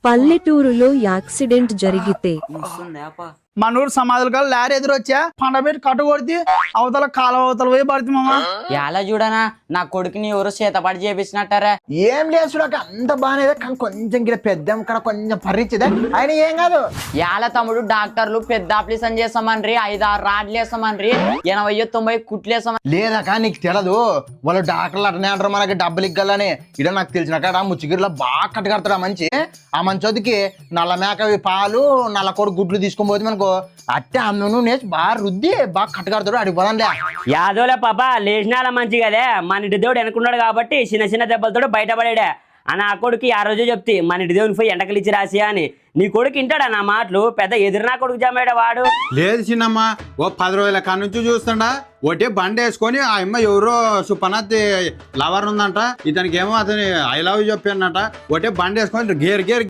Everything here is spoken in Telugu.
పల్లెటూరులో యాక్సిడెంట్ జరిగితే మన ఊరు సమాధులు కాదు లారీ ఎదురొచ్చా పండబెట్టి కట్టుకొడితే అవతల కాలువ అవతల పోయి పడుతుంది మామ. ఎలా చూడనా నా కొడుకుని ఎవరు చేతపాటు చేపించినట్టారా? ఏం లేదు చూడక అంత బాగానే కానీ కొంచెం గిడ పెద్ద కొంచెం పరిచిదే ఆయన ఏం కాదు. ఎలా తమ్ముడు డాక్టర్లు పెద్ద ఆపరేషన్ చేస్తామని 5-6 రాడ్లు వేస్తామని 80-90 కుట్లు వేస్తామని. లేదక నీకు తెలదు వాళ్ళు డాక్టర్లు అటనే అంటారు మనకి డబ్బులు ఇగ్గాలని. ఇడ నాకు తెలిసిన కాడ ముచ్చిగిరిలో బాగా కట్టుకడతాడు ఆ మంచి. ఆ మంచోదికి నల్ల మేకవి పాలు నల్ల కొడు గుడ్లు తీసుకొని పోతే మనకు అట్టే అన్ను నేసి బాగా రుద్ది బాగా కట్టుకడతాడు. అడిగిపోదాంలే యాదోలే పాప లేచినాల మంచి కదే మన ఇంటి దేవుడు వెనుకున్నాడు కాబట్టి చిన్న చిన్న దెబ్బలతో బయటపడాడే అని ఆ కొడుకు ఆ రోజు చెప్తే మన ఇంటి దేవుని పోయి ఎంటకలు ఇచ్చి రాసి అని. నీ కొడుకు వింటాడా నా మాటలు? పెద్ద ఎదురు నా కొడుకు జమాడా వాడు. లేదు చిన్నమ్మ, ఓ 10 రోజుల కాడ నుంచి చూస్తుండా ఒకటే బండి వేసుకొని ఆ అమ్మ ఎవరో సుపనాథ్ లవర్ ఉందంట, ఇతనికి ఏమో అతని ఐ లవ్ చెప్పానంట. ఒకటే బండి వేసుకొని గేర్ గేర్